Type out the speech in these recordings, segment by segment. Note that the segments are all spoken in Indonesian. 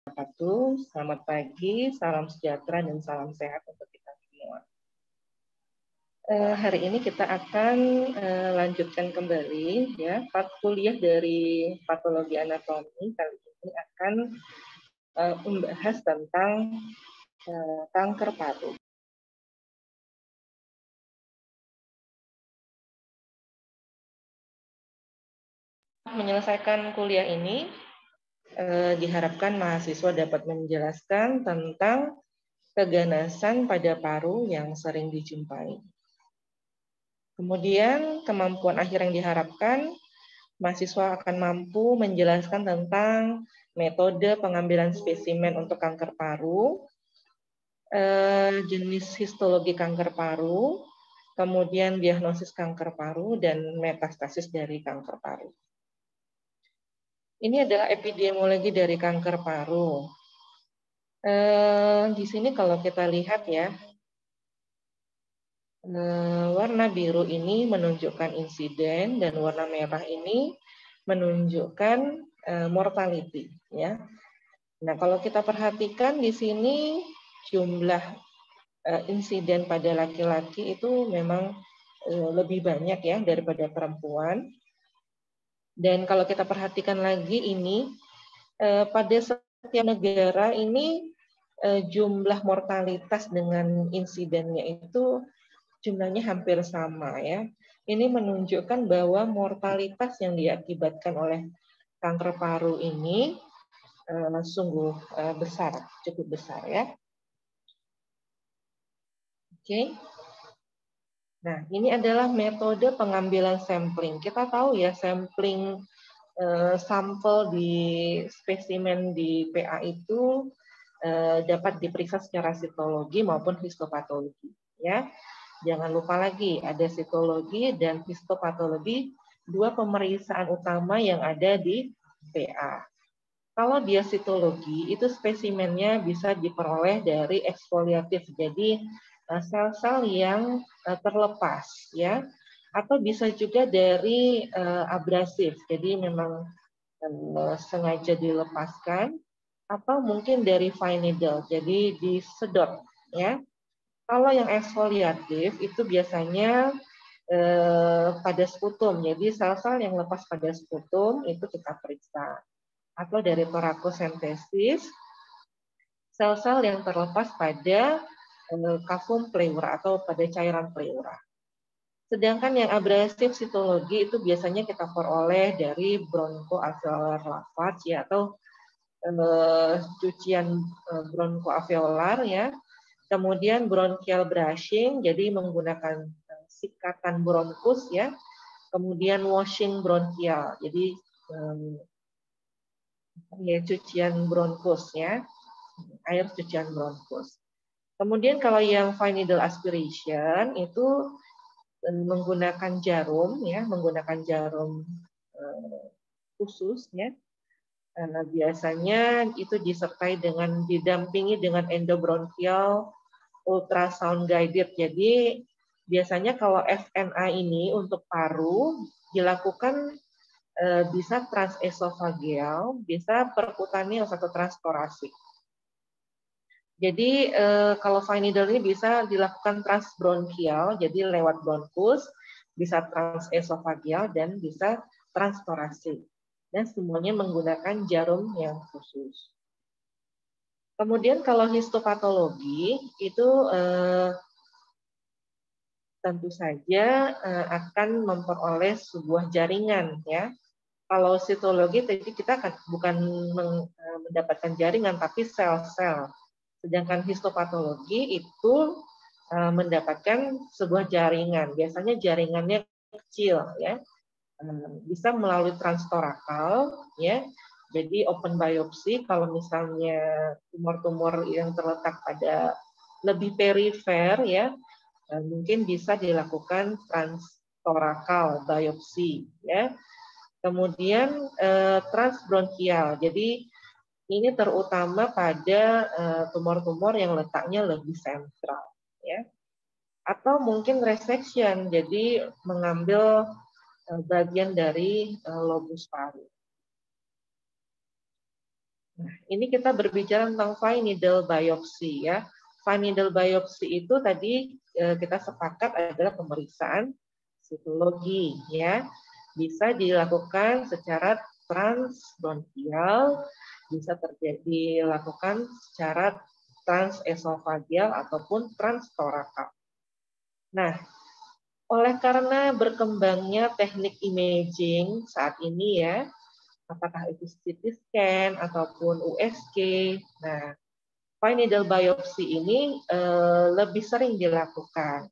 Selamat pagi, salam sejahtera dan salam sehat untuk kita semua. Hari ini kita akan lanjutkan kembali ya kuliah dari patologi anatomi. Kali ini akan membahas tentang kanker paru. Menyelesaikan kuliah ini diharapkan mahasiswa dapat menjelaskan tentang keganasan pada paru yang sering dijumpai. Kemudian kemampuan akhir yang diharapkan, mahasiswa akan mampu menjelaskan tentang metode pengambilan spesimen untuk kanker paru, jenis histologi kanker paru, kemudian diagnosis kanker paru, dan metastasis dari kanker paru. Ini adalah epidemiologi dari kanker paru. Di sini kalau kita lihat ya, warna biru ini menunjukkan insiden dan warna merah ini menunjukkan mortality ya. Nah, kalau kita perhatikan di sini jumlah insiden pada laki-laki itu memang lebih banyak ya daripada perempuan. Dan kalau kita perhatikan lagi ini pada setiap negara ini jumlah mortalitas dengan insidennya itu jumlahnya hampir sama ya. Ini menunjukkan bahwa mortalitas yang diakibatkan oleh kanker paru ini sungguh besar, cukup besar ya. Oke. Nah, ini adalah metode pengambilan sampling. Kita tahu ya sampling sampel di spesimen di PA itu dapat diperiksa secara sitologi maupun histopatologi ya. Jangan lupa lagi, ada sitologi dan histopatologi, dua pemeriksaan utama yang ada di PA. Kalau dia sitologi, itu spesimennya bisa diperoleh dari eksfoliatif, jadi sel-sel yang terlepas, ya, atau bisa juga dari abrasif, jadi memang sengaja dilepaskan, atau mungkin dari fine needle, jadi disedot, ya. Kalau yang eksfoliatif itu biasanya pada sputum, jadi sel-sel yang lepas pada sputum itu kita periksa. Atau dari torakosentesis, sel-sel yang terlepas pada kafum pleura atau pada cairan pleura. Sedangkan yang abrasif sitologi itu biasanya kita peroleh dari bronchoalveolar lavage ya, atau cucian bronchoalveolar ya. Kemudian bronchial brushing, jadi menggunakan sikatan bronkus ya. Kemudian washing bronchial, jadi ya cucian bronkus ya, air cucian bronkus. Kemudian kalau yang fine needle aspiration itu menggunakan jarum ya, menggunakan jarum khusus ya. Nah, biasanya itu disertai dengan didampingi dengan endobronchial ultrasound guided. Jadi biasanya kalau FNA ini untuk paru dilakukan bisa transesofageal, bisa percutaneous atau transtorasik. Jadi kalau fine needle ini bisa dilakukan transbronchial, jadi lewat bronkus, bisa transesofageal dan bisa transtorasik. Dan semuanya menggunakan jarum yang khusus. Kemudian kalau histopatologi itu tentu saja akan memperoleh sebuah jaringan ya. Kalau sitologi tadi kita bukan mendapatkan jaringan tapi sel-sel. Sedangkan histopatologi itu mendapatkan sebuah jaringan. Biasanya jaringannya kecil ya. Bisa melalui transtorakal ya. Jadi open biopsi kalau misalnya tumor-tumor yang terletak pada lebih perifer ya, mungkin bisa dilakukan transtorakal biopsi ya. Kemudian transbronchial. Jadi ini terutama pada tumor-tumor yang letaknya lebih sentral ya. Atau mungkin resection, jadi mengambil bagian dari lobus paru. Nah, ini kita berbicara tentang fine needle biopsy ya. Fine needle biopsy itu tadi kita sepakat adalah pemeriksaan sitologi ya. Bisa dilakukan secara transbronkial, bisa dilakukan secara transesofageal ataupun transtorakal. Nah, oleh karena berkembangnya teknik imaging saat ini ya, apakah itu CT scan ataupun USG. Nah, fine needle biopsy ini lebih sering dilakukan,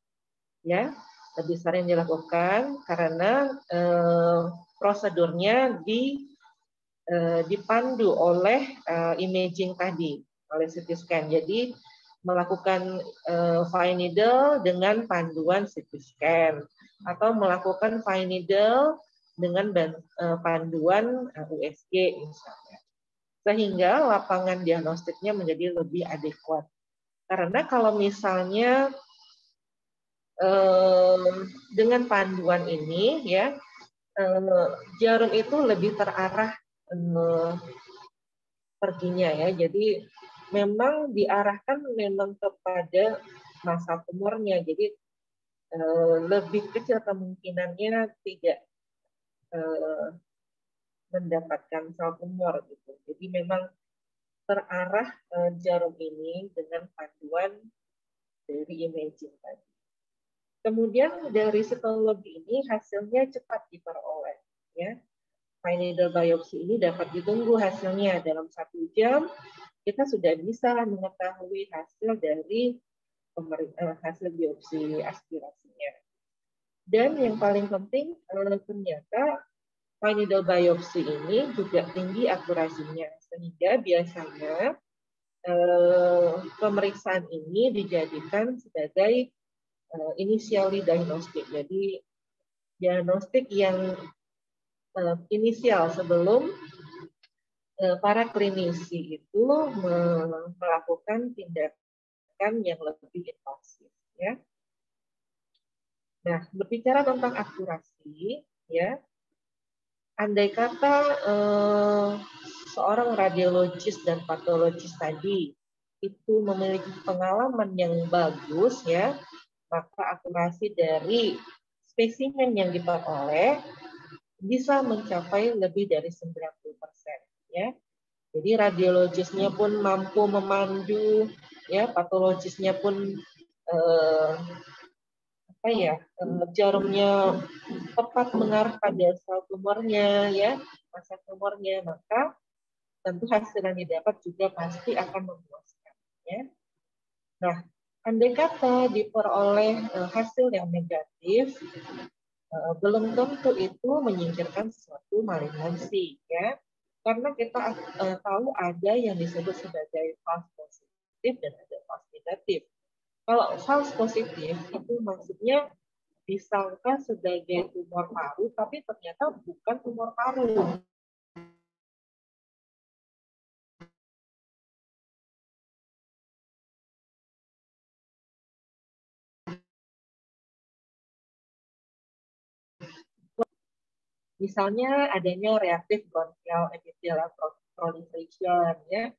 ya, lebih sering dilakukan karena prosedurnya dipandu oleh imaging tadi, oleh CT scan. Jadi melakukan fine needle dengan panduan CT scan atau melakukan fine needle dengan panduan USG misalnya. Sehingga lapangan diagnostiknya menjadi lebih adekuat. Karena kalau misalnya dengan panduan ini ya jarum itu lebih terarah perginya ya. Jadi memang diarahkan memang kepada masa tumornya. Jadi lebih kecil kemungkinannya tidak mendapatkan sel tumor gitu. Jadi memang terarah jarum ini dengan panduan dari imaging tadi. Kemudian dari sitologi ini hasilnya cepat diperoleh. Ya. Fine needle biopsy ini dapat ditunggu hasilnya dalam 1 jam. Kita sudah bisa mengetahui hasil dari hasil biopsi aspirasinya. Dan yang paling penting ternyata fine needle biopsy ini juga tinggi akurasinya, sehingga biasanya pemeriksaan ini dijadikan sebagai initially diagnostic. Jadi diagnostik yang inisial sebelum para klinisi itu melakukan tindakan yang lebih invasif. Ya. Nah, berbicara tentang akurasi, ya, andai kata seorang radiologis dan patologis tadi itu memiliki pengalaman yang bagus, ya, maka akurasi dari spesimen yang diperoleh bisa mencapai lebih dari 90%, ya. Jadi radiologisnya pun mampu memandu, ya, patologisnya pun jarumnya tepat mengarah pada sel tumornya, ya, masa tumornya, maka tentu hasil yang didapat juga pasti akan memuaskan. Ya. Nah, andai kata diperoleh hasil yang negatif, belum tentu itu menyingkirkan suatu malignansi, ya, karena kita tahu ada yang disebut sebagai false positif dan ada false negatif. Kalau false positif itu maksudnya disangka sebagai tumor paru, tapi ternyata bukan tumor paru. Misalnya adanya reaktif bronchial epithelial proliferation, ya,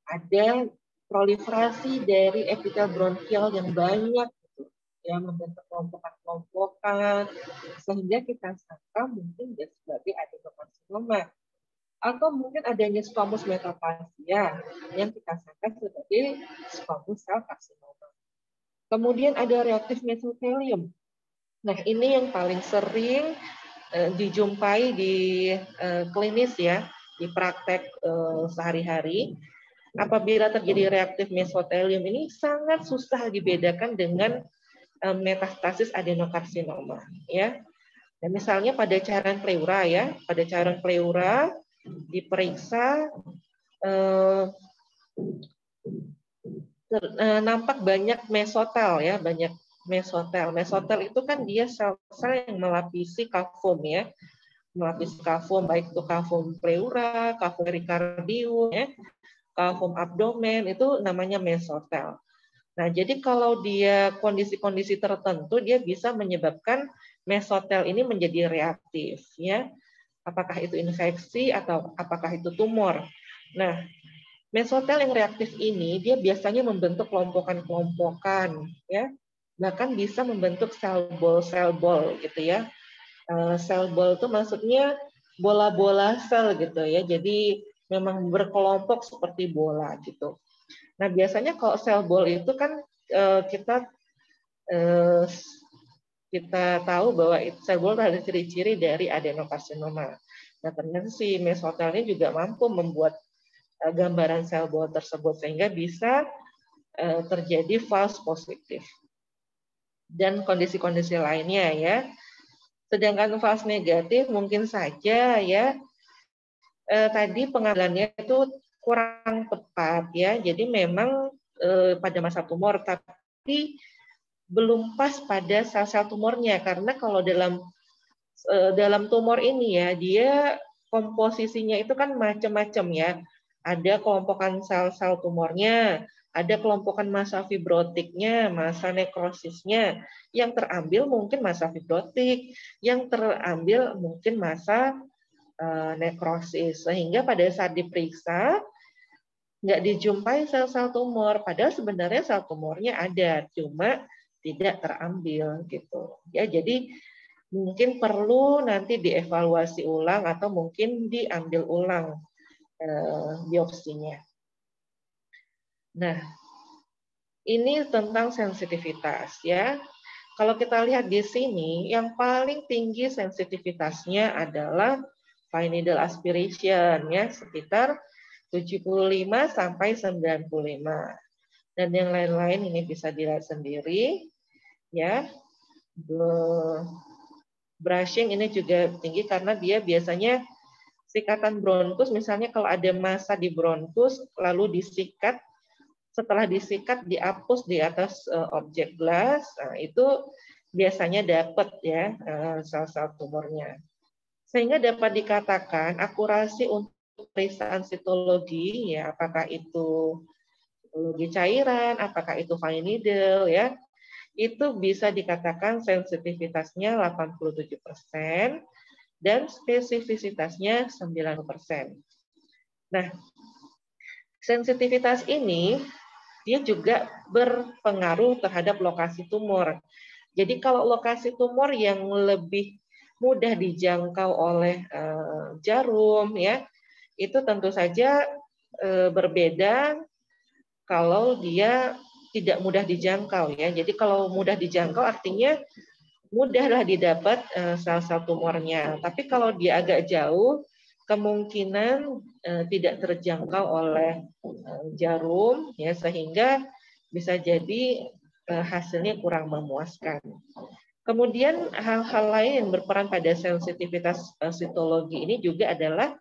ada proliferasi dari epitel bronchial yang banyak, gitu, ya, membentuk kelompokan-kelompokan, sehingga kita sangka mungkin dia sebagai adenokarsinoma, atau mungkin adanya squamous metaplasia yang kita sangka sebagai squamous cell carcinoma. Kemudian ada reaktif mesotelium. Nah, ini yang paling sering dijumpai di klinis, ya, di praktek sehari-hari. Apabila terjadi reaktif mesotelium ini sangat susah dibedakan dengan metastasis adenokarsinoma, ya. Dan misalnya pada cairan pleura, ya, pada cairan pleura diperiksa nampak banyak mesotel, ya, banyak mesotel. Mesotel itu kan dia sel-sel yang melapisi kavum, ya, melapisi kavum, baik itu kavum pleura, kavum perikardium, ya, kavum abdomen, itu namanya mesotel. Nah, jadi kalau dia kondisi-kondisi tertentu, dia bisa menyebabkan mesotel ini menjadi reaktif, ya. Apakah itu infeksi atau apakah itu tumor. Nah, mesotel yang reaktif ini dia biasanya membentuk kelompokan-kelompokan, ya, bahkan bisa membentuk sel ball gitu ya. Sel ball itu maksudnya bola-bola sel gitu ya. Jadi memang berkelompok seperti bola gitu. Nah, biasanya kalau sel ball itu kan kita tahu bahwa sel ball ada ciri-ciri dari adenokarsinoma. Nah, ternyata si mesotel ini juga mampu membuat gambaran sel ball tersebut sehingga bisa terjadi false positif dan kondisi-kondisi lainnya ya. Sedangkan false negatif mungkin saja ya tadi pengambilannya itu kurang tepat ya. Jadi memang pada masa tumor tapi belum pas pada sel-sel tumornya karena kalau dalam tumor ini ya dia komposisinya itu kan macam-macam ya. Ada kelompokan sel-sel tumornya, ada kelompokan massa fibrotiknya, massa nekrosisnya. Yang terambil mungkin massa fibrotik, yang terambil mungkin massa nekrosis. Sehingga pada saat diperiksa nggak dijumpai sel-sel tumor, padahal sebenarnya sel tumornya ada, cuma tidak terambil gitu. Ya, jadi mungkin perlu nanti dievaluasi ulang atau mungkin diambil ulang biopsinya. Nah, ini tentang sensitivitas ya. Kalau kita lihat di sini, yang paling tinggi sensitivitasnya adalah fine needle aspiration ya, sekitar 75 sampai 95. Dan yang lain-lain ini bisa dilihat sendiri ya. Brushing ini juga tinggi karena dia biasanya sikatan bronkus, misalnya kalau ada massa di bronkus lalu disikat, setelah disikat dihapus di atas objek gelas, nah, itu biasanya dapat ya sel-sel tumornya. Sehingga dapat dikatakan akurasi untuk pemeriksaan sitologi ya, apakah itu sitologi cairan, apakah itu fine needle ya, itu bisa dikatakan sensitivitasnya 87% dan spesifisitasnya 90%. Nah, sensitivitas ini dia juga berpengaruh terhadap lokasi tumor. Jadi kalau lokasi tumor yang lebih mudah dijangkau oleh jarum ya, itu tentu saja berbeda kalau dia tidak mudah dijangkau ya. Jadi kalau mudah dijangkau artinya mudahlah didapat sel-sel tumornya. Tapi kalau dia agak jauh, kemungkinan tidak terjangkau oleh jarum ya, sehingga bisa jadi hasilnya kurang memuaskan. Kemudian hal-hal lain yang berperan pada sensitivitas sitologi ini juga adalah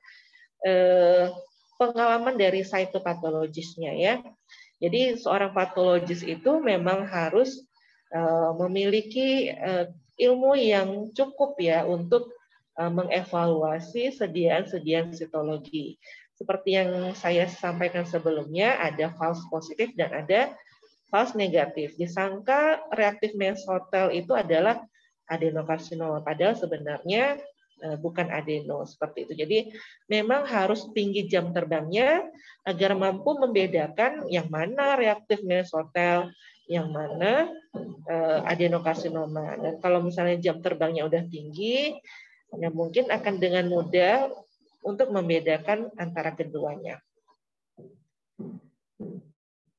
pengalaman dari cytopatologisnya ya. Jadi seorang patologis itu memang harus memiliki ilmu yang cukup ya untuk mengevaluasi sediaan-sediaan sitologi. Seperti yang saya sampaikan sebelumnya, ada false positif dan ada false negatif. Disangka reaktif mesotel itu adalah adenokarsinoma, padahal sebenarnya bukan adeno seperti itu. Jadi memang harus tinggi jam terbangnya agar mampu membedakan yang mana reaktif mesotel, yang mana adenokarsinoma. Dan kalau misalnya jam terbangnya udah tinggi, ya mungkin akan dengan mudah untuk membedakan antara keduanya.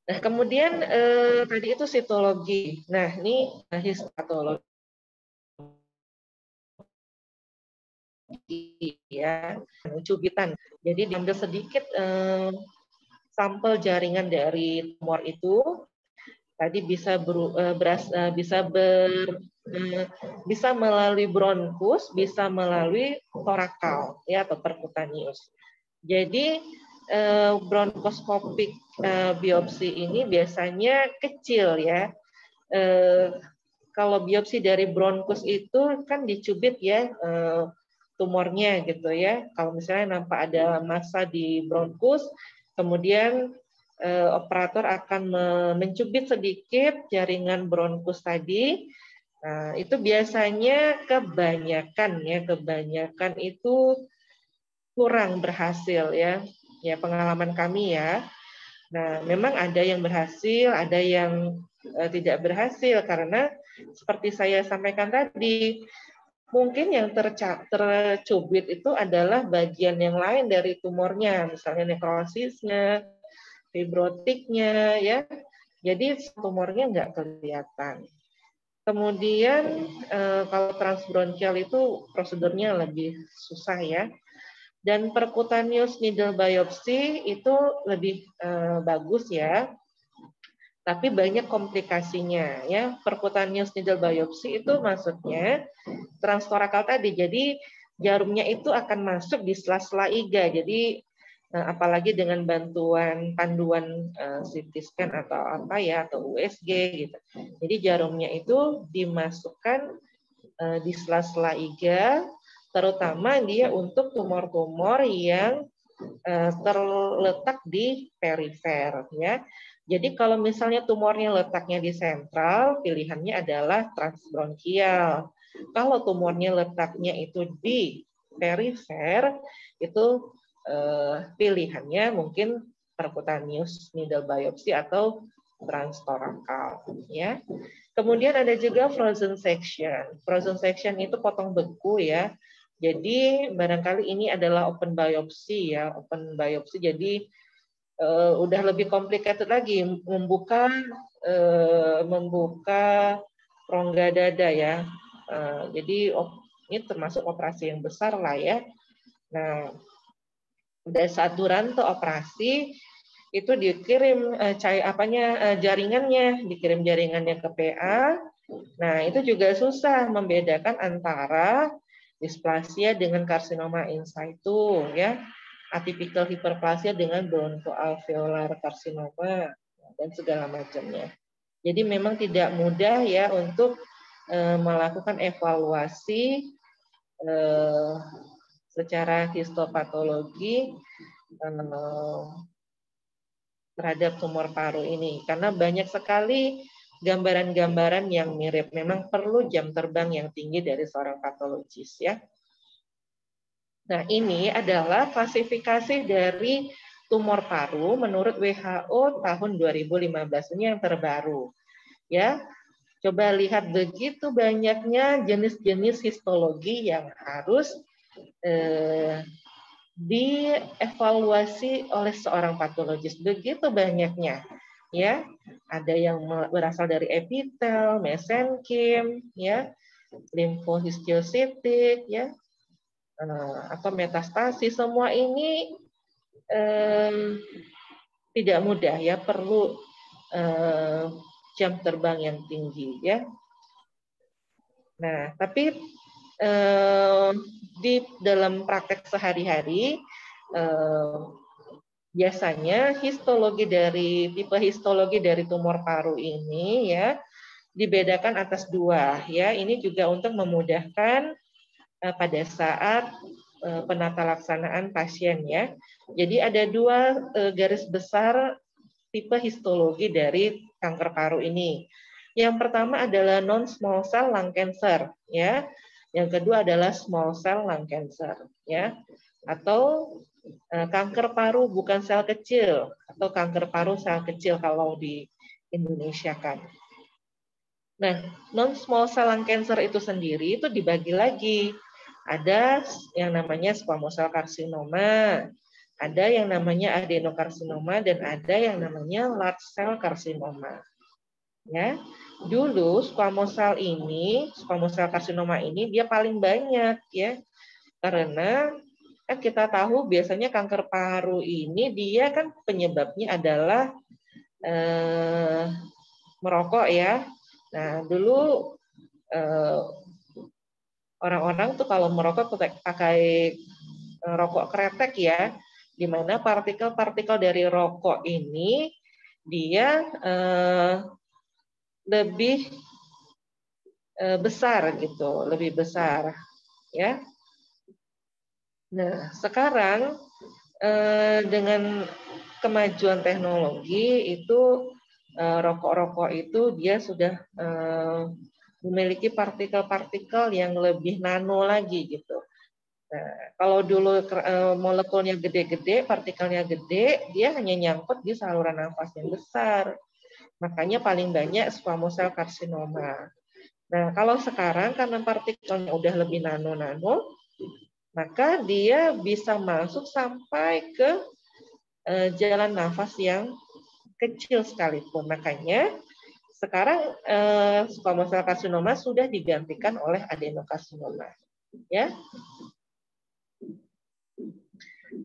Nah, kemudian tadi itu sitologi. Nah, ini histopatologi ya, cubitan. Jadi diambil sedikit sampel jaringan dari tumor itu, tadi bisa bisa melalui bronkus, bisa melalui torakal ya atau percutaneous. Jadi bronkoskopik biopsi ini biasanya kecil ya. Kalau biopsi dari bronkus itu kan dicubit ya tumornya gitu ya. Kalau misalnya nampak ada massa di bronkus, kemudian operator akan mencubit sedikit jaringan bronkus tadi. Nah, itu biasanya kebanyakan itu kurang berhasil ya. ya pengalaman kami ya. Nah, memang ada yang berhasil, ada yang tidak berhasil karena seperti saya sampaikan tadi, mungkin yang tercubit itu adalah bagian yang lain dari tumornya, misalnya nekrosisnya, fibrotiknya, ya. Jadi tumornya nggak kelihatan. Kemudian kalau transbronchial itu prosedurnya lebih susah ya. Dan percutaneous needle biopsy itu lebih bagus ya, tapi banyak komplikasinya ya. Percutaneous needle biopsy itu maksudnya transtorakal tadi. Jadi jarumnya itu akan masuk di sela-sela iga. Jadi apalagi dengan bantuan panduan CT scan atau apa ya, atau USG gitu. Jadi jarumnya itu dimasukkan di sela-sela iga, terutama dia untuk tumor-tumor yang terletak di perifer ya. Jadi kalau misalnya tumornya letaknya di sentral, pilihannya adalah transbronchial. Kalau tumornya letaknya itu di perifer, itu pilihannya mungkin percutaneous needle biopsy atau transtorakal ya. Kemudian ada juga frozen section. Frozen section itu potong beku ya. Jadi barangkali ini adalah open biopsy ya, open biopsy. Jadi udah lebih complicated lagi, membuka rongga dada ya. Jadi ini termasuk operasi yang besar lah ya. Nah, pada saat Duranto operasi itu dikirim jaringannya, dikirim jaringannya ke PA. Nah, itu juga susah membedakan antara displasia dengan karsinoma in situ ya, atypical hyperplasia dengan bronchoalveolar karsinoma dan segala macamnya. Jadi memang tidak mudah ya untuk melakukan evaluasi secara histopatologi terhadap tumor paru ini karena banyak sekali gambaran-gambaran yang mirip. Memang perlu jam terbang yang tinggi dari seorang patologis ya. Nah, ini adalah klasifikasi dari tumor paru menurut WHO tahun 2015. Ini yang terbaru. Ya. Coba lihat begitu banyaknya jenis-jenis histologi yang harus dievaluasi oleh seorang patologis, begitu banyaknya ya. Ada yang berasal dari epitel, mesenkim ya, limfohistiocytic ya, atau metastasis. Semua ini tidak mudah ya, perlu jam terbang yang tinggi ya. Nah, tapi di dalam praktek sehari-hari biasanya tipe histologi dari tumor paru ini ya dibedakan atas dua ya. Ini juga untuk memudahkan pada saat penata laksanaan pasien ya. Jadi ada dua garis besar tipe histologi dari kanker paru ini. Yang pertama adalah non-small cell lung cancer ya. Yang kedua adalah small cell lung cancer ya. Atau kanker paru bukan sel kecil atau kanker paru sel kecil kalau di Indonesia kan. Nah, non-small cell lung cancer itu sendiri itu dibagi lagi. Ada yang namanya squamous cell carcinoma, ada yang namanya adenokarsinoma, dan ada yang namanya large cell carcinoma. Ya, dulu squamous cell carcinoma ini dia paling banyak ya, karena kan kita tahu biasanya kanker paru ini dia kan penyebabnya adalah merokok ya. Nah, dulu orang-orang tuh kalau merokok pakai rokok kretek ya, di mana partikel-partikel dari rokok ini dia lebih besar gitu, lebih besar ya. Nah, sekarang dengan kemajuan teknologi itu rokok-rokok itu dia sudah memiliki partikel-partikel yang lebih nano lagi gitu. Nah, kalau dulu molekulnya gede-gede, partikelnya gede, dia hanya nyangkut di saluran nafas yang besar. Makanya paling banyak squamous cell carcinoma. Nah, kalau sekarang karena partikelnya udah lebih nano-nano, maka dia bisa masuk sampai ke jalan nafas yang kecil sekalipun. Makanya sekarang squamous cell carcinoma sudah digantikan oleh adenokarsinoma. Ya.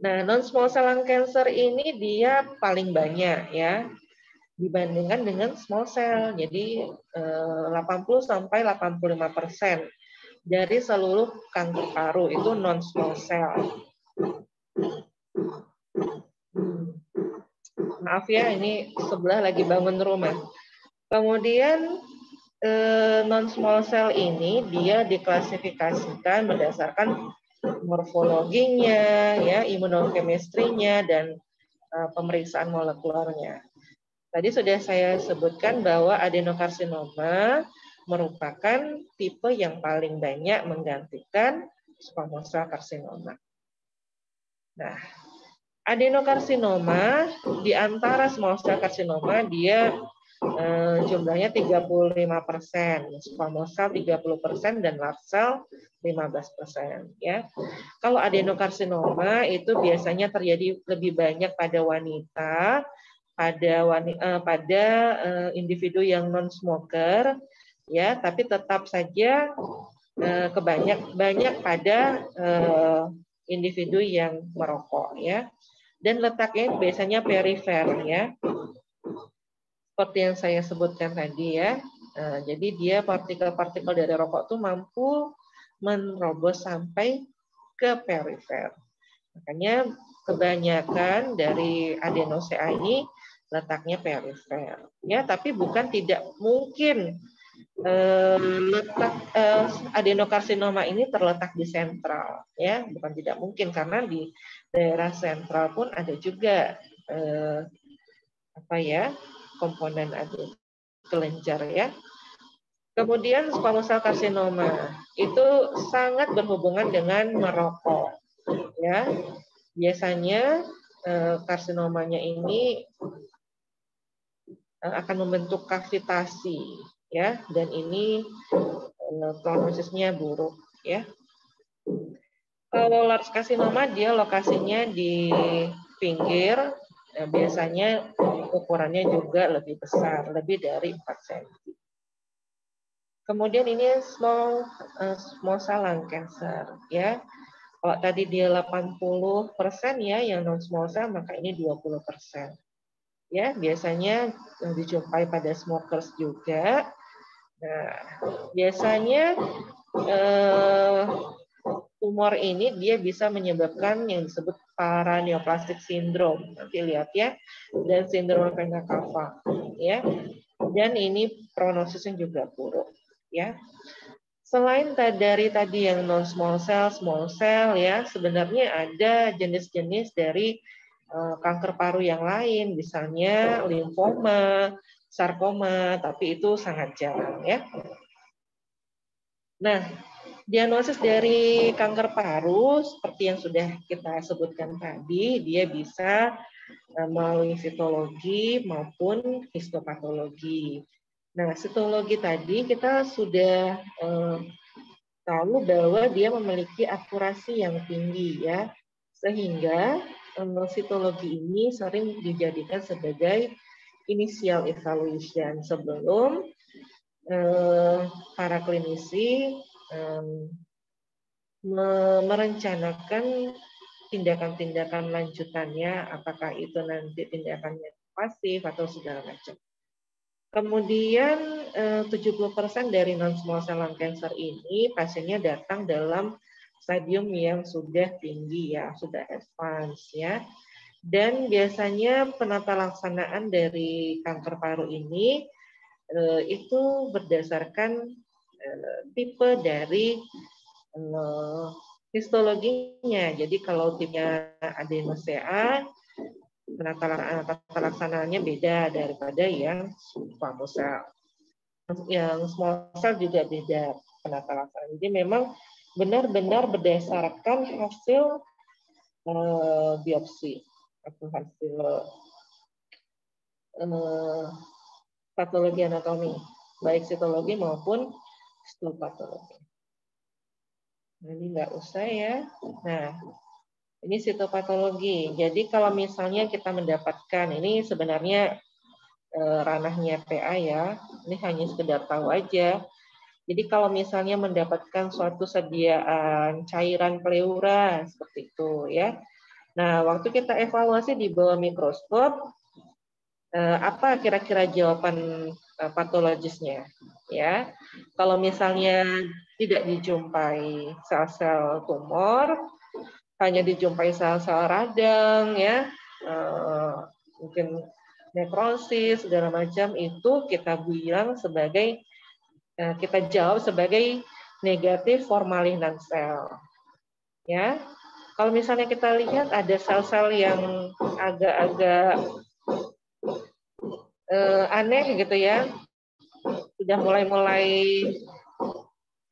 Nah, non-small cell lung cancer ini dia paling banyak ya dibandingkan dengan small cell. Jadi 80 sampai 85% dari seluruh kanker paru itu non-small cell. Maaf ya, ini sebelah lagi bangun rumah. Kemudian non-small cell ini dia diklasifikasikan berdasarkan morfologinya, ya, imunochemistry-nya, dan pemeriksaan molekulernya. Tadi sudah saya sebutkan bahwa adenokarsinoma merupakan tipe yang paling banyak menggantikan squamous cell carcinoma. Nah, adenokarsinoma di antara small cell carcinoma dia jumlahnya 35%, squamous cell 30% dan large cell 15%. Ya, kalau adenokarsinoma itu biasanya terjadi lebih banyak pada wanita, pada individu yang non smoker, ya, tapi tetap saja banyak pada individu yang merokok, ya. Dan letaknya biasanya perifer, ya. Seperti yang saya sebutkan tadi, ya. Jadi dia partikel-partikel dari rokok itu mampu menerobos sampai ke perifer. Makanya kebanyakan dari adeno-CA ini letaknya perifer. Ya, tapi bukan tidak mungkin letak adenokarsinoma ini terletak di sentral, ya, bukan tidak mungkin karena di daerah sentral pun ada juga komponen kelenjar, ya. Kemudian squamous cell carcinoma itu sangat berhubungan dengan merokok, ya. Biasanya karsinomanya ini akan membentuk kavitasi, ya, dan ini prognosisnya buruk, ya. Kalau large carcinoma dia lokasinya di pinggir, biasanya ukurannya juga lebih besar, lebih dari 4 cm. Kemudian ini small cell lung cancer, ya. Kalau tadi dia 80% ya yang non small cell, maka ini 20%. Ya, biasanya dijumpai pada smokers juga. Nah, biasanya tumor ini dia bisa menyebabkan yang disebut paraneoplastic syndrome. Nanti lihat ya, dan sindrom vena cava, ya. Dan ini prognosisnya juga buruk, ya. Selain dari tadi yang non small cell, small cell, ya, sebenarnya ada jenis-jenis dari kanker paru yang lain, misalnya limfoma, sarkoma, tapi itu sangat jarang, ya. Nah, diagnosis dari kanker paru seperti yang sudah kita sebutkan tadi, dia bisa melalui sitologi maupun histopatologi. Nah, sitologi tadi kita sudah tahu bahwa dia memiliki akurasi yang tinggi, ya, sehingga sitologi ini sering dijadikan sebagai initial evaluation sebelum para klinisi merencanakan tindakan-tindakan lanjutannya, apakah itu nanti tindakannya pasif atau segala macam. Kemudian 70% dari non-small cell lung cancer ini pasiennya datang dalam stadium yang sudah tinggi, ya, sudah advance, ya. Dan biasanya penata laksanaan dari kanker paru ini itu berdasarkan tipe dari histologinya. Jadi kalau tipenya adeno-CA, penata laksanaannya beda daripada yang squamous cell. Yang small cell juga beda penata laksanaan. Jadi memang benar-benar berdasarkan hasil biopsi atau hasil patologi anatomi, baik sitologi maupun histopatologi. Jadi nggak usah ya. Nah, ini sitopatologi. Jadi kalau misalnya kita mendapatkan, ini sebenarnya ranahnya PA ya, ini hanya sekedar tahu aja. Jadi kalau misalnya mendapatkan suatu sediaan cairan pleura seperti itu ya. Nah, waktu kita evaluasi di bawah mikroskop, apa kira-kira jawaban patologisnya ya? Kalau misalnya tidak dijumpai sel-sel tumor, hanya dijumpai sel-sel radang ya, mungkin nekrosis segala macam, itu kita bilang sebagai kita jawab sebagai negatif formalin sel. Ya, kalau misalnya kita lihat ada sel-sel yang agak-agak aneh gitu ya, sudah mulai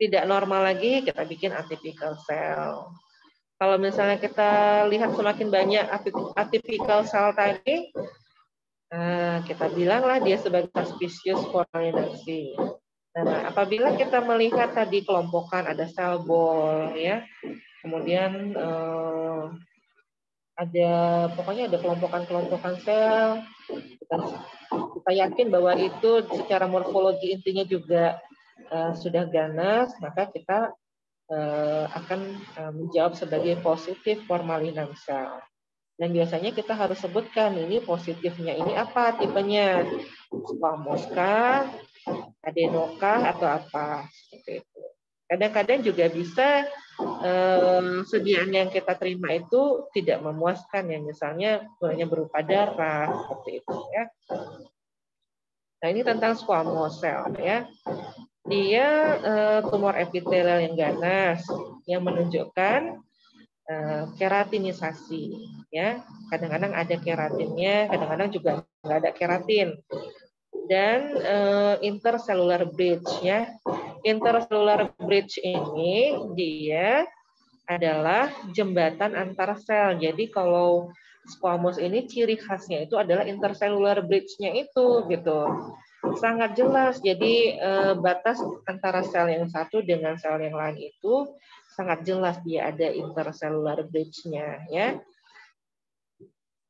tidak normal lagi, kita bikin atypical cell. Kalau misalnya kita lihat semakin banyak atypical cell tadi, kita bilanglah dia sebagai suspicious for malignancy. Nah, apabila kita melihat tadi kelompokan ada sel ball ya, kemudian pokoknya ada kelompokan sel, kita yakin bahwa itu secara morfologi intinya juga sudah ganas, maka kita akan menjawab sebagai positif for malignant cell. Dan biasanya kita harus sebutkan ini positifnya ini apa tipenya, squamous kah, adenokah atau apa seperti itu. Kadang-kadang juga bisa sediaan yang kita terima itu tidak memuaskan ya, misalnya hanya berupa darah seperti itu ya. Nah, ini tentang squamous cell ya. Dia tumor epitelial yang ganas yang menunjukkan keratinisasi ya. Kadang-kadang ada keratinnya, kadang-kadang juga nggak ada keratin. Dan intercellular bridge ya. Intercellular bridge ini dia adalah jembatan antar sel. Jadi kalau squamous ini ciri khasnya itu adalah intercellular bridge-nya itu gitu. Sangat jelas. Jadi batas antara sel yang satu dengan sel yang lain itu sangat jelas, dia ada intercellular bridge-nya ya.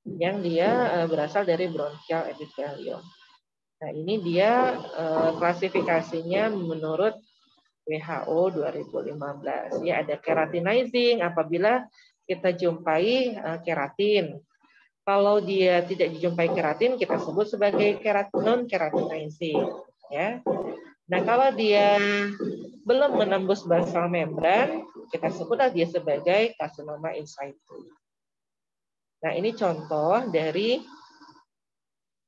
Yang dia berasal dari bronchial epithelium. Nah, ini dia klasifikasinya menurut WHO 2015. Ya, ada keratinizing apabila kita jumpai keratin. Kalau dia tidak dijumpai keratin, kita sebut sebagai non-keratinizing. Ya. Nah, kalau dia belum menembus basal membran, kita sebutlah dia sebagai karsinoma in situ. Nah, ini contoh dari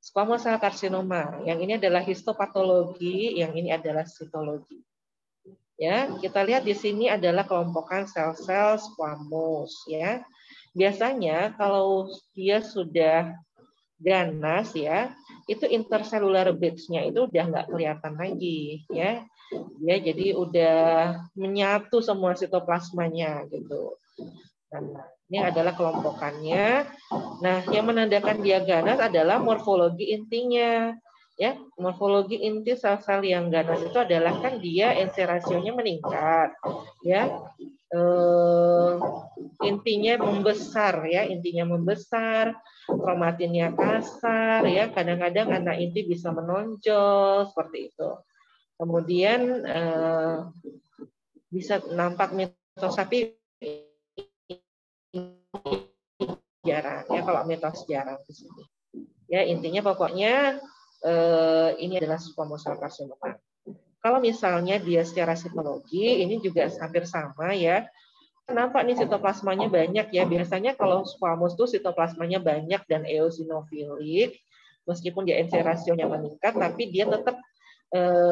squamous cell carcinoma. Yang ini adalah histopatologi, yang ini adalah sitologi. Ya, kita lihat di sini adalah kelompokan sel-sel squamous ya. Biasanya kalau dia sudah ganas ya, itu intercellular bridge-nya itu udah nggak kelihatan lagi ya. Dia jadi udah menyatu semua sitoplasmanya gitu. Nah, ini adalah kelompokannya. Nah, yang menandakan dia ganas adalah morfologi intinya. Ya, morfologi inti sel-sel yang ganas itu adalah kan dia ense-rasionya meningkat, ya, intinya membesar, ya, intinya membesar, kromatinnya kasar, ya, kadang-kadang anak inti bisa menonjol seperti itu. Kemudian bisa nampak mitos, tapi jarang, ya, kalau mitos jarang di sini. Ya, intinya pokoknya ini adalah squamous cell carcinoma. Kalau misalnya dia secara sitologi, ini juga hampir sama ya. Kenapa nih sitoplasmanya banyak ya? Biasanya kalau squamous tuh sitoplasmanya banyak dan eosinofilik, meskipun dia NC rasionya meningkat, tapi dia tetap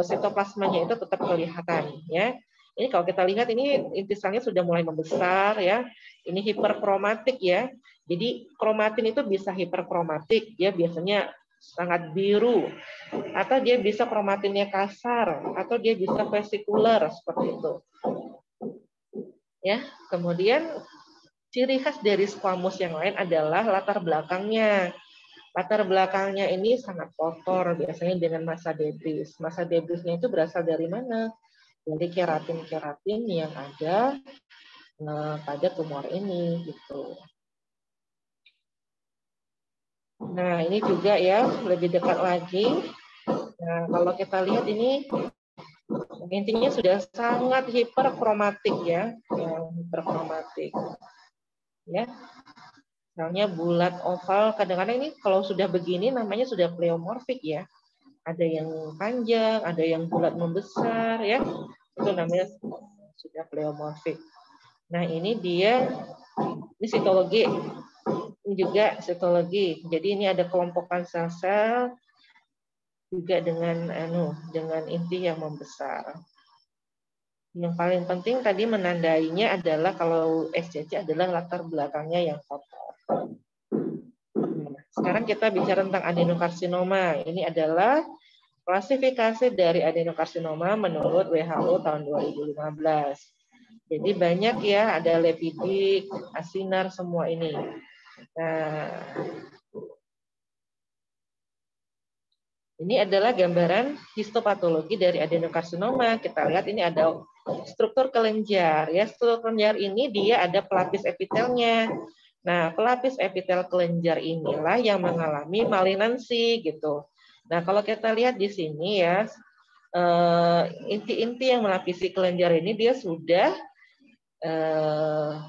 sitoplasmanya itu tetap kelihatan ya. Ini kalau kita lihat ini inti selnya sudah mulai membesar ya. Ini hiperkromatik ya. Jadi kromatin itu bisa hiperkromatik, dia biasanya sangat biru, atau dia bisa kromatinnya kasar, atau dia bisa vesikular seperti itu. Ya, kemudian ciri khas dari squamous yang lain adalah latar belakangnya. Latar belakangnya ini sangat kotor, biasanya dengan massa debris. Massa debrisnya itu berasal dari mana? Dari keratin-keratin yang ada pada tumor ini, gitu. Nah, ini juga ya, lebih dekat lagi. Nah, kalau kita lihat ini, intinya sudah sangat hiperkromatik ya, hiperkromatik. Ya, misalnya bulat oval, kadang-kadang ini kalau sudah begini namanya sudah pleomorfik ya. Ada yang panjang, ada yang bulat membesar ya. Itu namanya sudah pleomorfik. Nah, ini dia, ini sitologi. Ini juga sitologi. Jadi ini ada kelompokan sel-sel juga dengan inti yang membesar. Yang paling penting tadi menandainya adalah kalau SCC adalah latar belakangnya yang kotor. Sekarang kita bicara tentang adenokarsinoma. Ini adalah klasifikasi dari adenokarsinoma menurut WHO tahun 2015. Jadi banyak ya, ada lepidik, asinar, semua ini. Nah, ini adalah gambaran histopatologi dari adenokarsinoma. Kita lihat ini ada struktur kelenjar. Ya, struktur kelenjar ini dia ada pelapis epitelnya. Nah, pelapis epitel kelenjar inilah yang mengalami malignansi gitu. Nah, kalau kita lihat di sini ya, inti-inti yang melapisi kelenjar ini dia sudah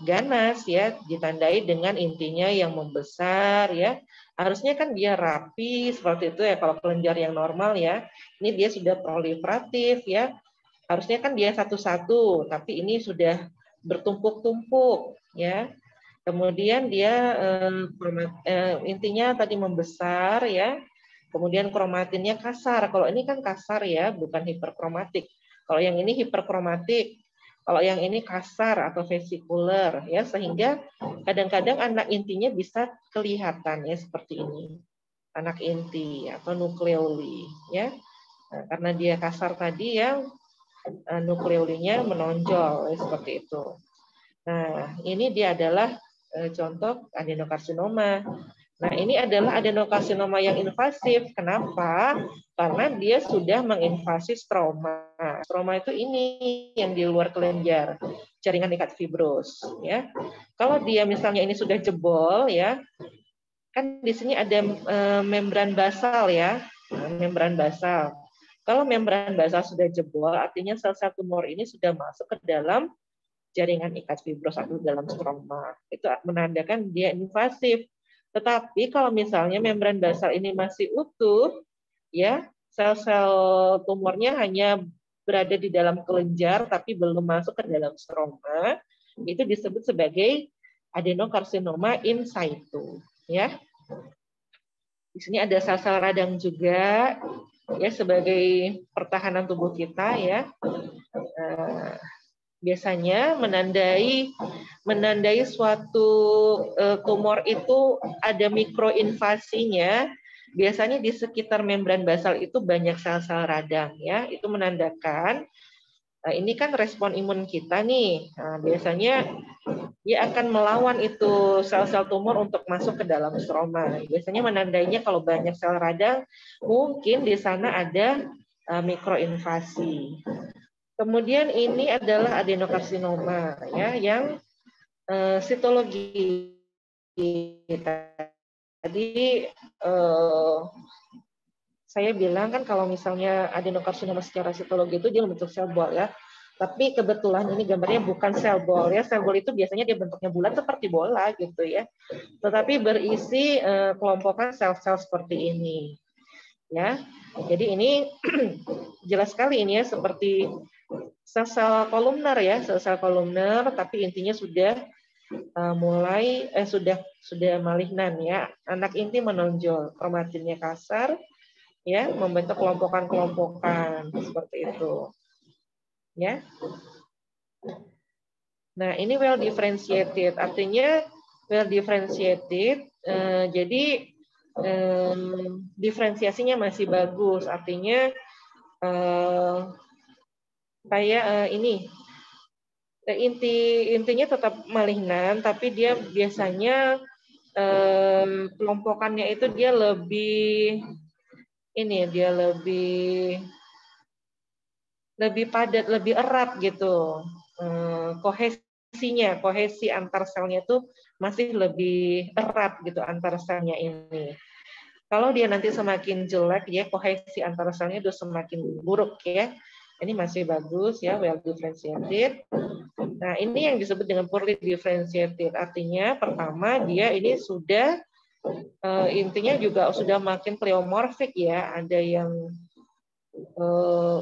ganas ya, ditandai dengan intinya yang membesar ya. Harusnya kan dia rapi seperti itu ya kalau kelenjar yang normal ya. Ini dia sudah proliferatif ya. Harusnya kan dia satu-satu, tapi ini sudah bertumpuk-tumpuk ya. Kemudian dia intinya tadi membesar ya. Kemudian kromatinnya kasar. Kalau ini kan kasar ya, bukan hiperkromatik. Kalau yang ini hiperkromatik. Kalau yang ini kasar atau vesikuler ya, sehingga kadang-kadang anak intinya bisa kelihatan ya seperti ini. Anak inti atau nukleoli ya. Nah, karena dia kasar tadi ya, nukleolinya menonjol ya, seperti itu. Nah, ini dia adalah contoh adenokarsinoma. Nah, ini adalah adenokarsinoma yang invasif. Kenapa? Karena dia sudah menginvasi stroma. Stroma itu ini yang di luar kelenjar, jaringan ikat fibros. Ya, kalau dia misalnya ini sudah jebol, ya, kan di sini ada membran basal ya, membran basal. Kalau membran basal sudah jebol, artinya sel-sel tumor ini sudah masuk ke dalam jaringan ikat fibros atau dalam stroma. Itu menandakan dia invasif. Tetapi kalau misalnya membran basal ini masih utuh, ya sel-sel tumornya hanya berada di dalam kelenjar tapi belum masuk ke dalam stroma, itu disebut sebagai adenokarsinoma in situ. Ya, di sini ada sel-sel radang juga, ya sebagai pertahanan tubuh kita ya. Biasanya menandai suatu tumor itu ada mikroinvasinya. Biasanya di sekitar membran basal itu banyak sel-sel radang ya. Itu menandakan ini kan respon imun kita nih. Nah, biasanya dia akan melawan itu sel-sel tumor untuk masuk ke dalam stroma. Biasanya menandainya kalau banyak sel radang, mungkin di sana ada mikroinvasi. Kemudian ini adalah adenokarsinoma ya, yang sitologi. Tadi saya bilang kan kalau misalnya adenokarsinoma secara sitologi itu dia membentuk sel bol ya. Tapi kebetulan ini gambarnya bukan sel bol ya. Sel bol itu biasanya dia bentuknya bulat seperti bola gitu ya. Tetapi berisi kelompokan sel-sel seperti ini. Ya. Jadi ini jelas sekali ini ya, seperti sel-sel kolumner ya, sel-sel kolumner, tapi intinya sudah sudah malignan ya. Anak inti menonjol, kromatinnya kasar, ya, membentuk kelompokan-kelompokan seperti itu. Ya. Nah, ini well differentiated, artinya well differentiated, jadi diferensiasinya masih bagus, artinya kayak ini Intinya tetap malignan, tapi dia biasanya kelompokannya itu dia lebih lebih padat, lebih erat gitu. Kohesi antar selnya itu masih lebih erat gitu antar selnya ini. Kalau dia nanti semakin jelek ya, kohesi antar selnya itu semakin buruk ya. Ini masih bagus ya, well differentiated. Nah, ini yang disebut dengan poorly differentiated. Artinya pertama dia ini sudah intinya juga sudah makin pleomorfik ya. Ada yang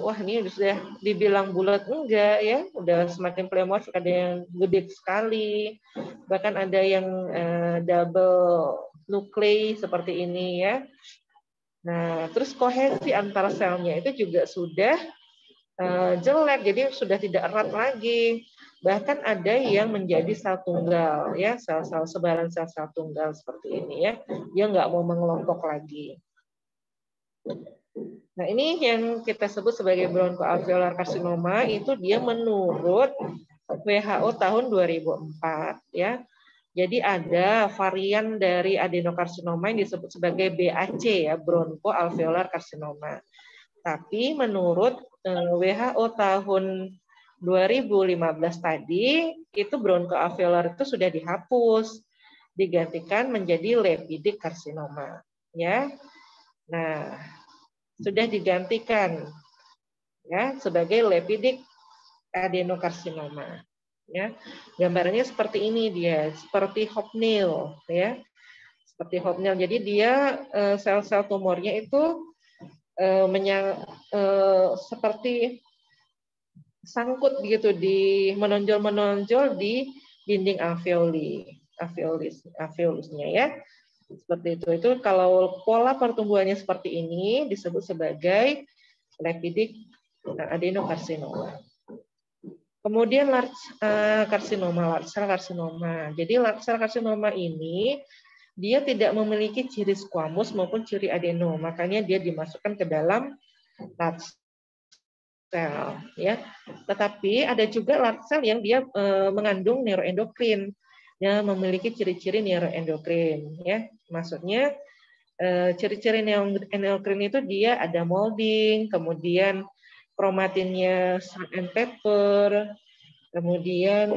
wah ini sudah dibilang bulat enggak ya, udah semakin pleomorfik, ada yang gede sekali, bahkan ada yang double nuklei seperti ini ya. Nah, terus kohesi antar selnya itu juga sudah jelek, jadi sudah tidak erat lagi. Bahkan ada yang menjadi sel tunggal ya, sel-sel sebaran sel-sel tunggal seperti ini ya. Dia nggak mau mengelompok lagi. Nah, ini yang kita sebut sebagai bronchoalveolar carcinoma, itu dia menurut WHO tahun 2004 ya. Jadi ada varian dari adenokarsinoma yang disebut sebagai BAC ya, bronchoalveolar carcinoma. Tapi menurut WHO tahun 2015 tadi, itu bronchoalveolar itu sudah dihapus, digantikan menjadi lepidic carcinoma ya. Nah, sudah digantikan ya sebagai lepidic adenokarsinoma ya. Gambarnya seperti ini, dia seperti hobnail ya, seperti hobnail. Jadi dia sel-sel tumornya itu seperti sangkut gitu, di menonjol di dinding alveolusnya ya. Seperti itu kalau pola pertumbuhannya seperti ini disebut sebagai lepidic adenokarsinoma. Kemudian large cell karsinoma. Jadi large cell karsinoma ini dia tidak memiliki ciri squamous maupun ciri adeno, makanya dia dimasukkan ke dalam large cell ya. Tetapi ada juga large cell yang dia mengandung neuroendokrin, yang memiliki ciri-ciri neuroendokrin ya. Maksudnya ciri-ciri neuroendokrin itu dia ada molding, kemudian kromatinnya salt and pepper, kemudian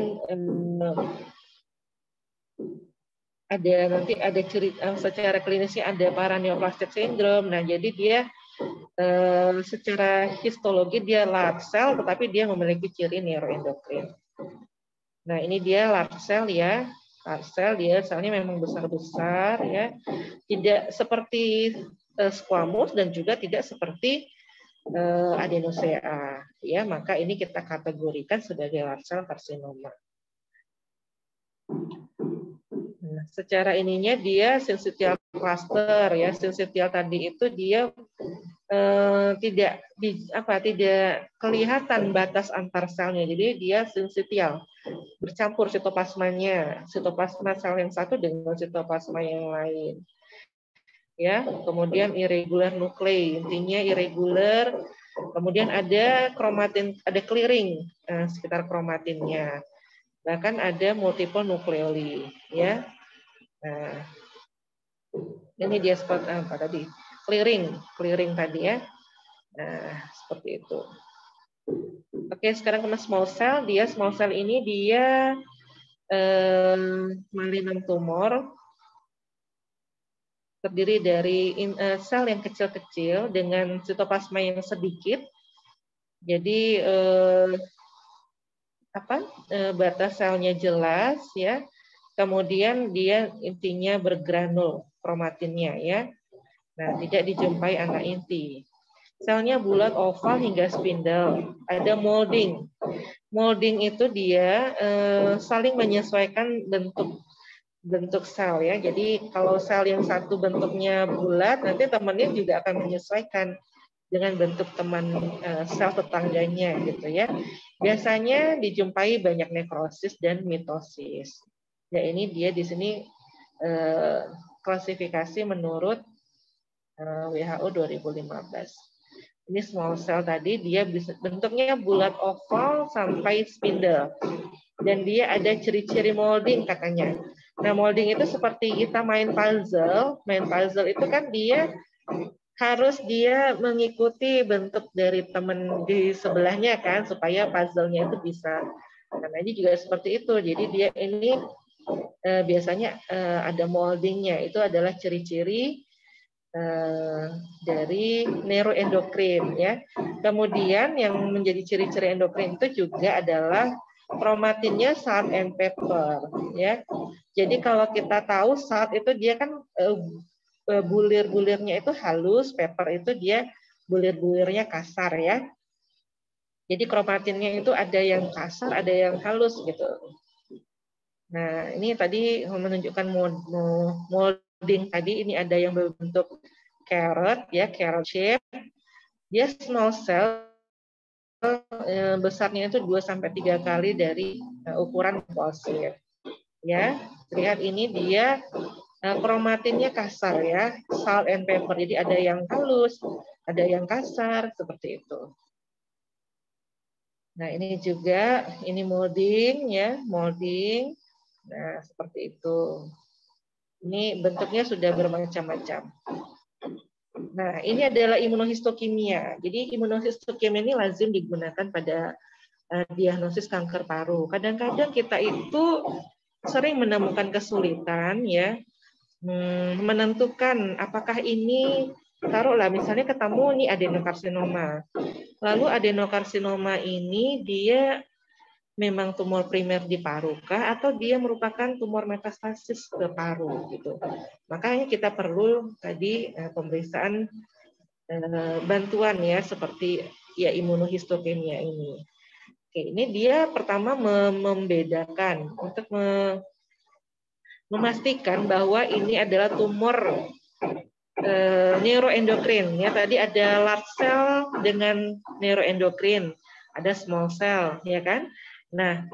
ada ciri secara klinisnya ada paraneoplastic syndrome. Nah, jadi dia secara histologi dia large cell, tetapi dia memiliki ciri neuroendokrin. Nah, ini dia large cell ya. Large cell dia selnya memang besar-besar ya. Tidak seperti squamous dan juga tidak seperti adenosea ya. Maka ini kita kategorikan sebagai large cell karsinoma. Nah, secara ininya dia syncytial cluster ya. Syncytial tadi itu dia tidak kelihatan batas antar selnya. Jadi dia syncytial, bercampur sitoplasmanya, sitoplasma sel yang satu dengan sitoplasma yang lain. Ya, kemudian irregular nuklei, intinya irregular. Kemudian ada kromatin, ada clearing sekitar kromatinnya. Bahkan ada multiple nukleoli, ya. Nah, ini dia seperti apa tadi? Clearing tadi ya. Nah, seperti itu. Oke, sekarang kena small cell. Small cell ini dia malignant tumor, terdiri dari sel yang kecil-kecil dengan sitoplasma yang sedikit. Jadi batas selnya jelas ya. Kemudian dia intinya bergranul kromatinnya ya. Nah, tidak dijumpai anak inti. Selnya bulat, oval hingga spindle. Ada molding. Molding itu dia saling menyesuaikan bentuk sel ya. Jadi kalau sel yang satu bentuknya bulat, nanti temannya juga akan menyesuaikan dengan bentuk teman sel tetangganya gitu ya. Biasanya dijumpai banyak nekrosis dan mitosis. Ya, ini dia di sini klasifikasi menurut WHO 2015. Ini small cell tadi dia bisa bentuknya bulat oval sampai spindle. dan dia ada ciri-ciri molding katanya. Nah, molding itu seperti kita main puzzle. Main puzzle itu kan dia harus dia mengikuti bentuk dari teman di sebelahnya kan, supaya puzzle-nya itu bisa. Karena ini juga seperti itu. Jadi dia ini biasanya ada moldingnya. Itu adalah ciri-ciri dari neuroendokrin ya. Kemudian yang menjadi ciri-ciri endokrin itu juga adalah kromatinnya salt and pepper ya. Jadi kalau kita tahu salt itu dia kan bulir-bulirnya itu halus, pepper itu dia bulir-bulirnya kasar ya. Jadi kromatinnya itu ada yang kasar, ada yang halus gitu. Nah, ini tadi menunjukkan molding tadi, ini ada yang berbentuk carrot ya, carrot shape. Dia small cell, besarnya itu 2 sampai 3 kali dari ukuran komposit. Ya, lihat ini dia kromatinnya kasar ya, salt and pepper. Jadi ada yang halus, ada yang kasar seperti itu. Nah, ini juga ini molding ya, molding. Nah, seperti itu. Ini bentuknya sudah bermacam-macam. Nah, ini adalah imunohistokimia. Jadi imunohistokimia ini lazim digunakan pada diagnosis kanker paru. Kadang-kadang kita itu sering menemukan kesulitan ya menentukan apakah ini, taruhlah misalnya ketemu nih adenokarsinoma. Lalu adenokarsinoma ini dia memang tumor primer di paru kah atau dia merupakan tumor metastasis ke paru gitu. Makanya kita perlu tadi pemeriksaan bantuan ya seperti ya imunohistokimia ini. Oke, ini dia pertama membedakan untuk memastikan bahwa ini adalah tumor neuroendokrin ya. Tadi ada large cell dengan neuroendokrin, ada small cell ya kan. Nah,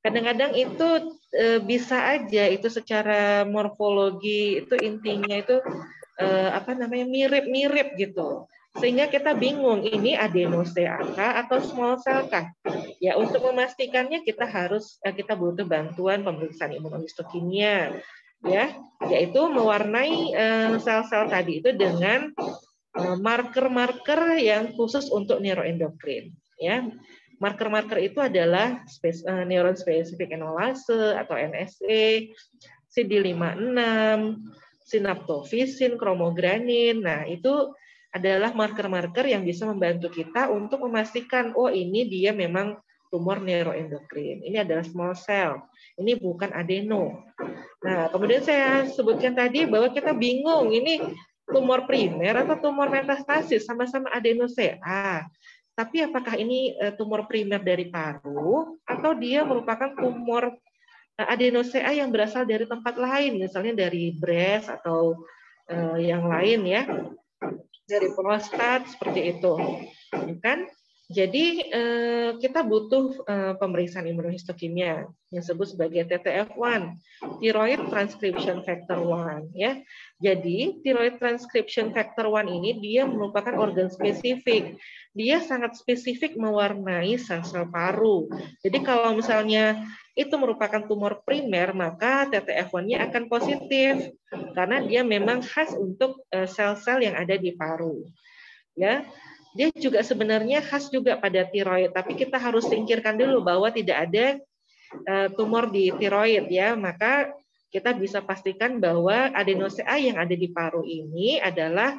kadang-kadang itu bisa aja itu secara morfologi itu intinya itu mirip-mirip gitu. Sehingga kita bingung ini adenosea kah atau small cell kah? Ya, untuk memastikannya kita butuh bantuan pemeriksaan imunohistokimia ya, yaitu mewarnai sel-sel tadi itu dengan marker-marker yang khusus untuk neuroendokrin ya. Marker-marker itu adalah neuron specific enolase atau NSE, CD56, sinaptofisin, kromogranin. Nah, itu adalah marker-marker yang bisa membantu kita untuk memastikan oh ini dia memang tumor neuroendokrin. Ini adalah small cell. Ini bukan adeno. Nah, kemudian saya sebutkan tadi bahwa kita bingung ini tumor primer atau tumor metastasis, sama-sama adenosea. Tapi apakah ini tumor primer dari paru atau dia merupakan tumor adenosea yang berasal dari tempat lain, misalnya dari breast atau yang lain ya, dari prostat seperti itu, kan? Jadi kita butuh pemeriksaan imunohistokimia yang disebut sebagai TTF1, thyroid transcription factor 1 ya. Jadi thyroid transcription factor 1 ini dia merupakan organ spesifik. Dia sangat spesifik mewarnai sel-sel paru. Jadi kalau misalnya itu merupakan tumor primer, maka TTF1-nya akan positif karena dia memang khas untuk sel-sel yang ada di paru. Ya, dia juga sebenarnya khas juga pada tiroid, tapi kita harus singkirkan dulu bahwa tidak ada tumor di tiroid ya, maka kita bisa pastikan bahwa adenosea yang ada di paru ini adalah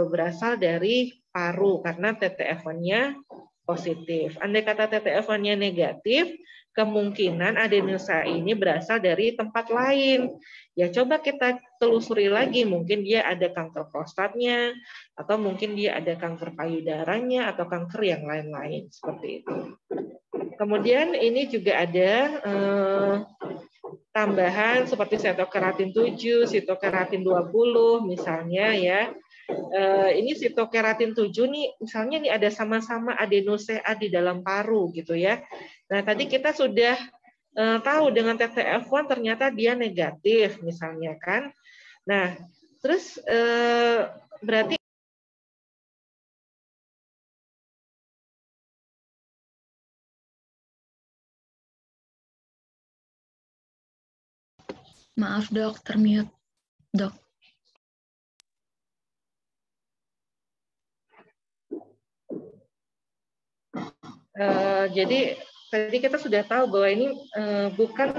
berasal dari paru karena TTF1-nya positif. Andai kata TTF1-nya negatif, kemungkinan adenosea ini berasal dari tempat lain. Ya coba kita telusuri lagi, mungkin dia ada kanker prostatnya, atau mungkin dia ada kanker payudaranya, atau kanker yang lain-lain seperti itu. Kemudian ini juga ada tambahan seperti sitokeratin 7, sitokeratin 20 misalnya ya. Ini sitokeratin 7 nih, misalnya nih ada sama-sama adenosea di dalam paru gitu ya. Nah, tadi kita sudah tahu dengan TTF1 ternyata dia negatif misalnya kan. Nah, terus berarti Maaf dok, termute dok. Jadi tadi kita sudah tahu bahwa ini bukan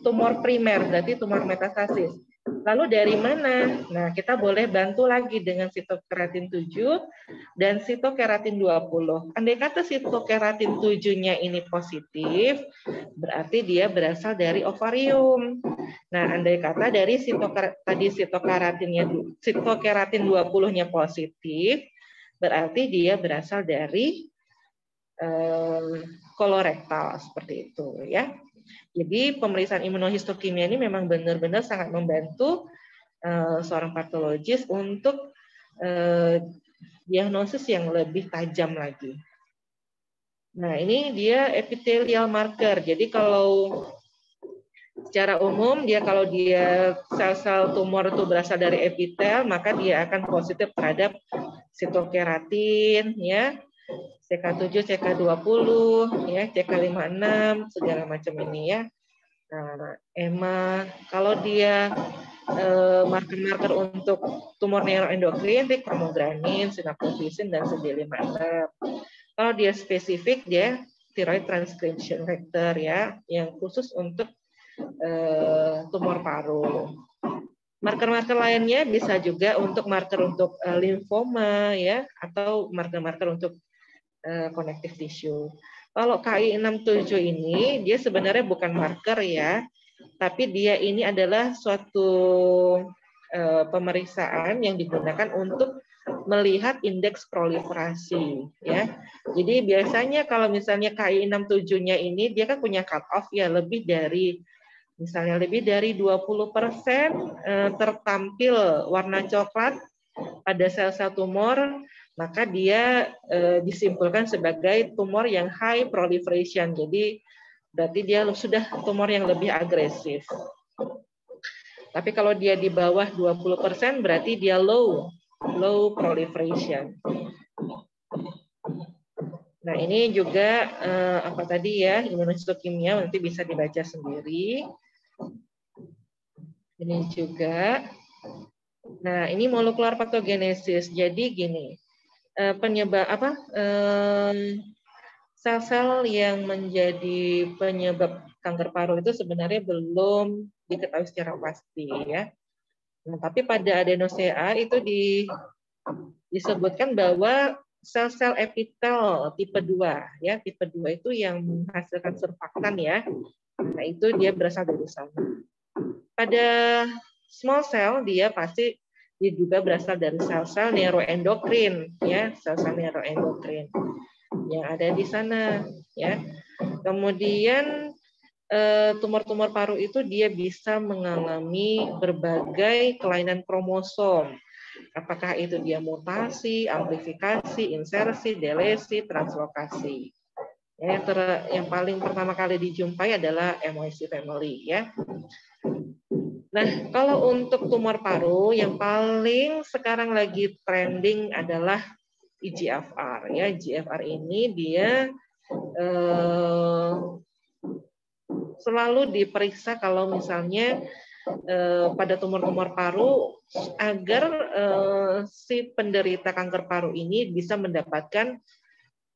tumor primer, berarti tumor metastasis. Lalu dari mana? Nah, kita boleh bantu lagi dengan sitokeratin 7 dan sitokeratin 20. Andai kata sitokeratin 7-nya ini positif, berarti dia berasal dari ovarium. Nah, andai kata dari sitokeratin 20-nya positif, berarti dia berasal dari kolorektal seperti itu ya. Jadi pemeriksaan imunohistokimia ini memang benar-benar sangat membantu seorang patologis untuk diagnosis yang lebih tajam lagi. Nah, ini dia epithelial marker. Jadi kalau secara umum kalau dia sel-sel tumor itu berasal dari epitel, maka dia akan positif terhadap sitokeratin ya. CK7, CK20, ya, CK56, segala macam ini ya. Nah, EMA, kalau dia marker-marker untuk tumor neuroendokrin, kromogranin, sinaptofisin, dan CD56. Kalau dia spesifik, dia thyroid transcription factor ya, yang khusus untuk tumor paru. Marker-marker lainnya bisa juga untuk marker untuk limfoma ya, atau marker-marker untuk connective tissue. Kalau KI67 ini dia sebenarnya bukan marker ya, tapi dia ini adalah suatu pemeriksaan yang digunakan untuk melihat indeks proliferasi ya. Jadi biasanya kalau misalnya KI67-nya ini dia kan punya cut off ya lebih dari 20% tertampil warna coklat pada sel-sel tumor, maka dia disimpulkan sebagai tumor yang high proliferation. Jadi berarti dia sudah tumor yang lebih agresif. Tapi kalau dia di bawah 20% berarti dia low proliferation. Nah, ini juga apa tadi ya, imunohistokimia nanti bisa dibaca sendiri. Ini juga. Nah, ini molekular patogenesis. Jadi gini, penyebab sel-sel yang menjadi penyebab kanker paru itu sebenarnya belum diketahui secara pasti ya. Nah, tapi pada adenosea itu disebutkan bahwa sel-sel epitel tipe 2 ya, tipe 2 itu yang menghasilkan surfaktan ya. Nah, itu dia berasal dari sana. Pada small cell dia pasti juga berasal dari sel-sel neuroendokrin ya, sel-sel neuroendokrin yang ada di sana ya. Kemudian tumor-tumor paru itu dia bisa mengalami berbagai kelainan kromosom. Apakah itu dia mutasi, amplifikasi, insersi, delesi, translokasi. Yang paling pertama kali dijumpai adalah MYC family ya. Nah, kalau untuk tumor paru yang paling sekarang lagi trending adalah EGFR ya. EGFR ini dia selalu diperiksa kalau misalnya pada tumor-tumor paru agar si penderita kanker paru ini bisa mendapatkan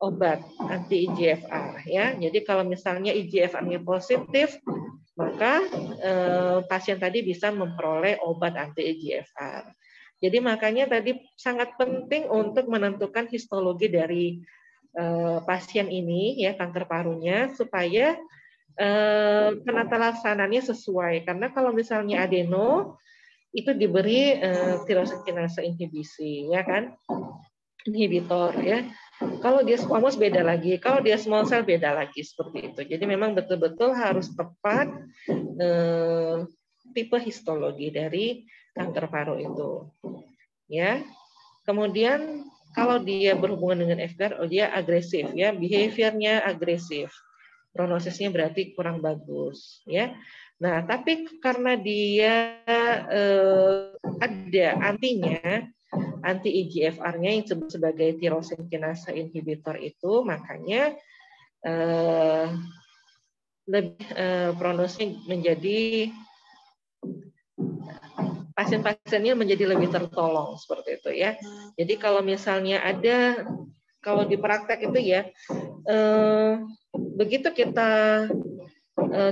obat anti EGFR ya. Jadi kalau misalnya EGFR-nya positif, maka pasien tadi bisa memperoleh obat anti EGFR. Jadi makanya tadi sangat penting untuk menentukan histologi dari pasien ini ya, kanker parunya, supaya penata laksananya sesuai. Karena kalau misalnya adeno itu diberi tyrosine kinase inhibisi ya kan, inhibitor ya. Kalau dia squamous beda lagi, kalau dia small cell beda lagi seperti itu. Jadi memang betul-betul harus tepat tipe histologi dari kanker paru itu. Ya. Kemudian kalau dia berhubungan dengan FGFR, dia agresif ya, behaviornya agresif. Prognosisnya berarti kurang bagus ya. Nah, tapi karena dia ada antinya, anti EGFR-nya yang disebut sebagai tyrosine kinase inhibitor itu, makanya lebih prognosnya menjadi pasien-pasien ini menjadi lebih tertolong seperti itu ya. Jadi kalau misalnya kalau di praktek itu ya, begitu kita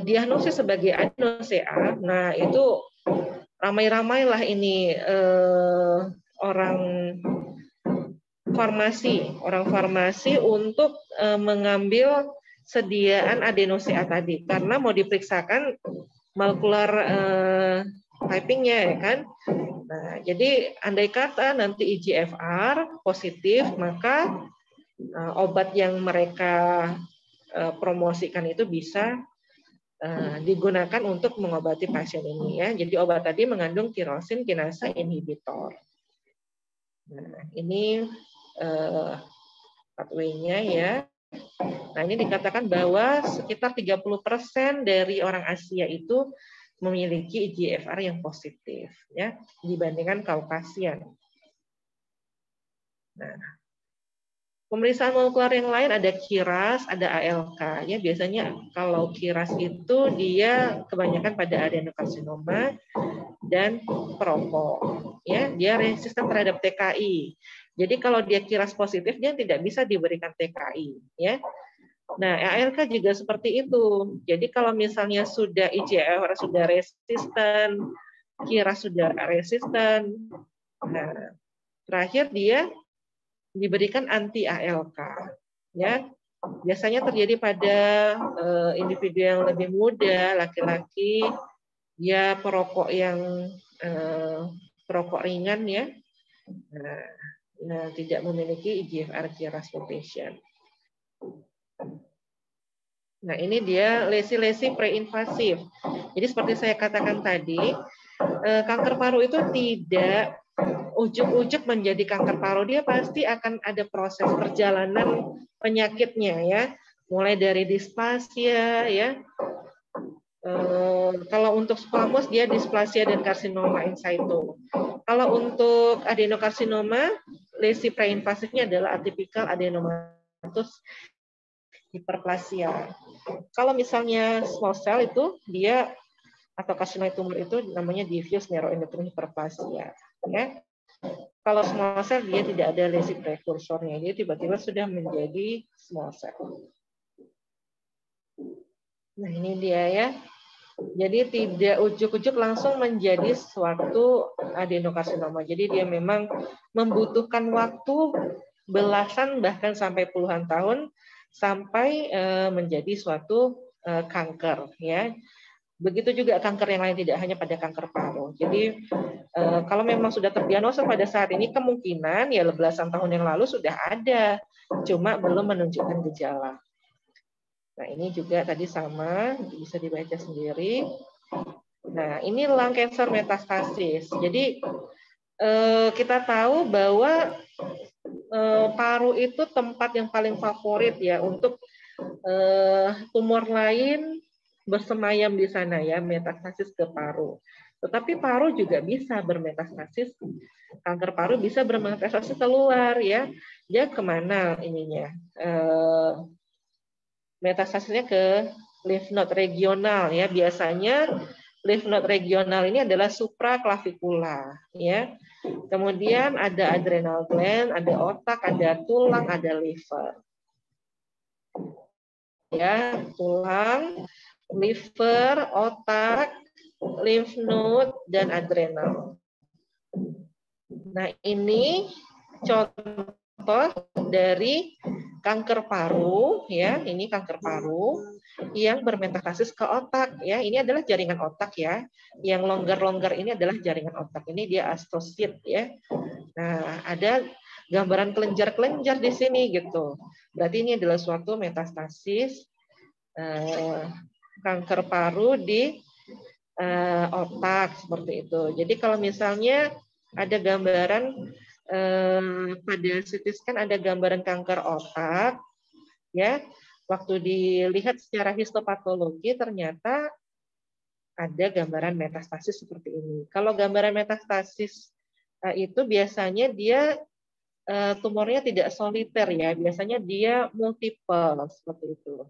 diagnosis sebagai adeno-CA, nah itu ramai-ramailah ini orang farmasi untuk mengambil sediaan adeno-CA tadi karena mau diperiksakan molekular typing-nya ya kan. Nah, jadi andai kata nanti IGFR positif, maka obat yang mereka promosikan itu bisa digunakan untuk mengobati pasien ini ya. Jadi obat tadi mengandung tirosin kinasa inhibitor. Nah, ini pathway-nya ya. Nah, ini dikatakan bahwa sekitar 30% dari orang Asia itu memiliki IGFR yang positif ya dibandingkan Kaukasian. Nah, pemeriksaan molekuler yang lain ada KIRAS, ada ALK. Ya, biasanya kalau KIRAS itu dia kebanyakan pada adenokarsinoma dan perokok. Ya, dia resisten terhadap TKI. Jadi kalau dia KIRAS positif dia tidak bisa diberikan TKI. Ya. Nah, ALK juga seperti itu. Jadi kalau misalnya sudah IGFR sudah resisten, KIRAS sudah resisten, nah terakhir dia diberikan anti ALK. Ya, biasanya terjadi pada individu yang lebih muda, laki-laki, dia perokok yang perokok ringan ya, nah, tidak memiliki IGFR KIRAS mutation. Nah, ini dia lesi-lesi preinvasif. Jadi seperti saya katakan tadi, kanker paru itu tidak ujuk-ujuk menjadi kanker paru. Dia pasti akan ada proses perjalanan penyakitnya ya. Mulai dari displasia ya. Kalau untuk squamous dia displasia dan karsinoma in situ. Kalau untuk adenokarsinoma, lesi preinvasifnya adalah atipikal adenomatous hiperplasia. Kalau misalnya small cell itu dia atau carcinoid tumor itu namanya diffuse neuroendocrine hyperplasia. Ya. Kalau small cell dia tidak ada lesi prekursornya, dia tiba-tiba sudah menjadi small cell. Nah ini dia ya. Jadi tidak ujuk-ujuk langsung menjadi suatu adenokarsinoma. Jadi dia memang membutuhkan waktu belasan bahkan sampai puluhan tahun sampai menjadi suatu kanker ya. Begitu juga kanker yang lain, tidak hanya pada kanker paru. Jadi kalau memang sudah terdiagnosa pada saat ini, kemungkinan ya belasan tahun yang lalu sudah ada, cuma belum menunjukkan gejala. Nah ini juga tadi sama, bisa dibaca sendiri. Nah ini lung cancer metastasis. Jadi kita tahu bahwa paru itu tempat yang paling favorit ya untuk tumor lain bersemayam di sana ya, metastasis ke paru. Tetapi paru juga bisa bermetastasis, kanker paru bisa bermetastasis keluar ya. Dia kemana ininya? Metastasisnya ke lymph node regional ya. Biasanya lymph node regional ini adalah supraklavikula ya. Kemudian ada adrenal gland, ada otak, ada tulang, ada liver. Ya, tulang, liver, otak, lymph node, dan adrenal. Nah, ini contoh dari kanker paru, ya. Ini kanker paru yang bermetastasis ke otak, ya. Ini adalah jaringan otak, ya. Yang longgar-longgar ini adalah jaringan otak. Ini dia astrocyte, ya. Nah, ada gambaran kelenjar-kelenjar di sini, gitu. Berarti ini adalah suatu metastasis kanker paru di otak seperti itu. Jadi kalau misalnya ada gambaran pada CT scan ada gambaran kanker otak, ya, waktu dilihat secara histopatologi ternyata ada gambaran metastasis seperti ini. Kalau gambaran metastasis itu biasanya dia tumornya tidak soliter ya, biasanya dia multiple seperti itu.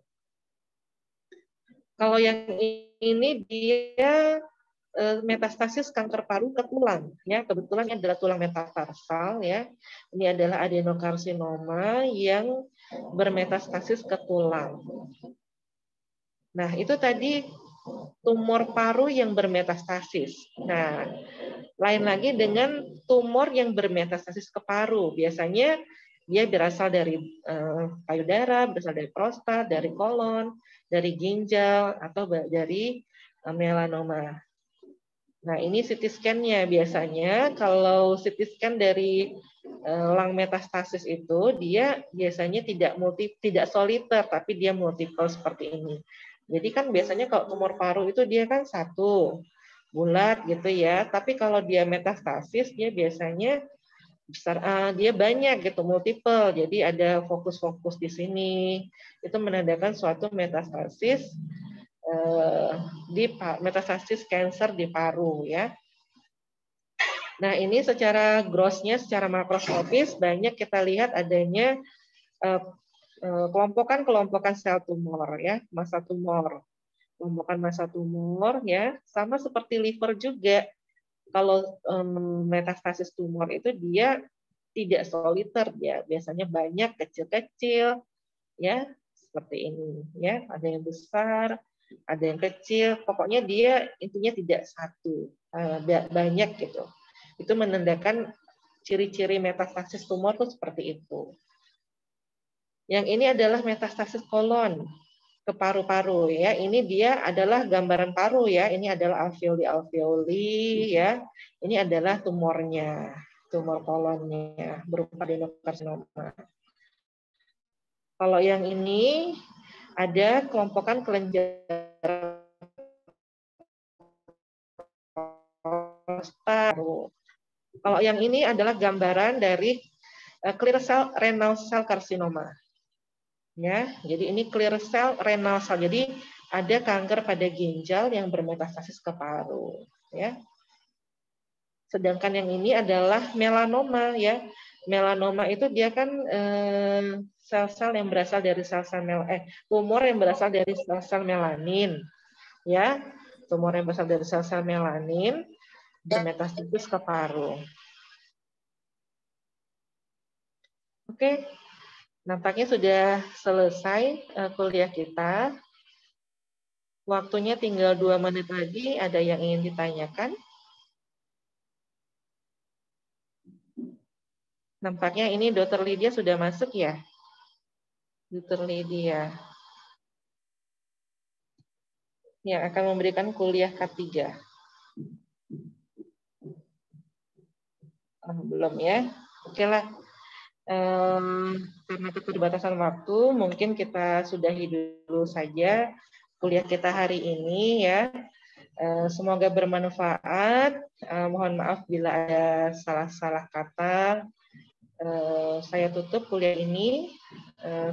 Kalau yang ini dia metastasis kanker paru ke tulang. Ya, kebetulan ini adalah tulang metatarsal. Ya, ini adalah adenokarsinoma yang bermetastasis ke tulang. Nah, itu tadi tumor paru yang bermetastasis. Nah, lain lagi dengan tumor yang bermetastasis ke paru. Biasanya dia berasal dari payudara, berasal dari prostat, dari kolon, dari ginjal, atau dari melanoma. Nah, ini CT scan-nya biasanya. Kalau CT scan dari lung metastasis itu, dia biasanya tidak soliter, tapi dia multiple seperti ini. Jadi kan biasanya kalau tumor paru itu dia kan satu, bulat gitu ya. Tapi kalau dia metastasis, dia biasanya besar, dia banyak gitu, multiple. Jadi ada fokus-fokus di sini. Itu menandakan suatu metastasis di metastasis kanker di paru ya. Nah, ini secara grossnya, secara makroskopis banyak kita lihat adanya kelompokan sel tumor ya, massa tumor. Kelompokan massa tumor ya, sama seperti liver juga. Kalau metastasis tumor itu dia tidak soliter ya, biasanya banyak kecil-kecil ya, seperti ini ya, ada yang besar, ada yang kecil, pokoknya dia intinya tidak satu, banyak gitu. Itu menandakan ciri-ciri metastasis tumor itu seperti itu. Yang ini adalah metastasis kolon ke paru-paru ya. Ini dia adalah gambaran paru ya. Ini adalah alveoli ya. Ini adalah tumornya, tumor kolonnya berupa adenokarsinoma. Kalau yang ini ada kelompokan kelenjar prostat. Kalau yang ini adalah gambaran dari clear cell renal cell carcinoma. Ya, jadi ini clear cell renal cell. Jadi ada kanker pada ginjal yang bermetastasis ke paru, ya. Sedangkan yang ini adalah melanoma, ya. Melanoma itu dia kan sel-sel yang berasal dari tumor yang berasal dari sel-sel melanin, ya. Tumor yang berasal dari sel-sel melanin bermetastasis ke paru. Oke, nampaknya sudah selesai kuliah kita. Waktunya tinggal 2 menit lagi. Ada yang ingin ditanyakan? Nampaknya ini Dr. Lydia sudah masuk ya? Dr. Lydia. Yang akan memberikan kuliah K3. Belum ya? Oke lah. Karena keterbatasan waktu, mungkin kita sudahi dulu saja kuliah kita hari ini ya. Semoga bermanfaat. Mohon maaf bila ada salah-salah kata. Saya tutup kuliah ini.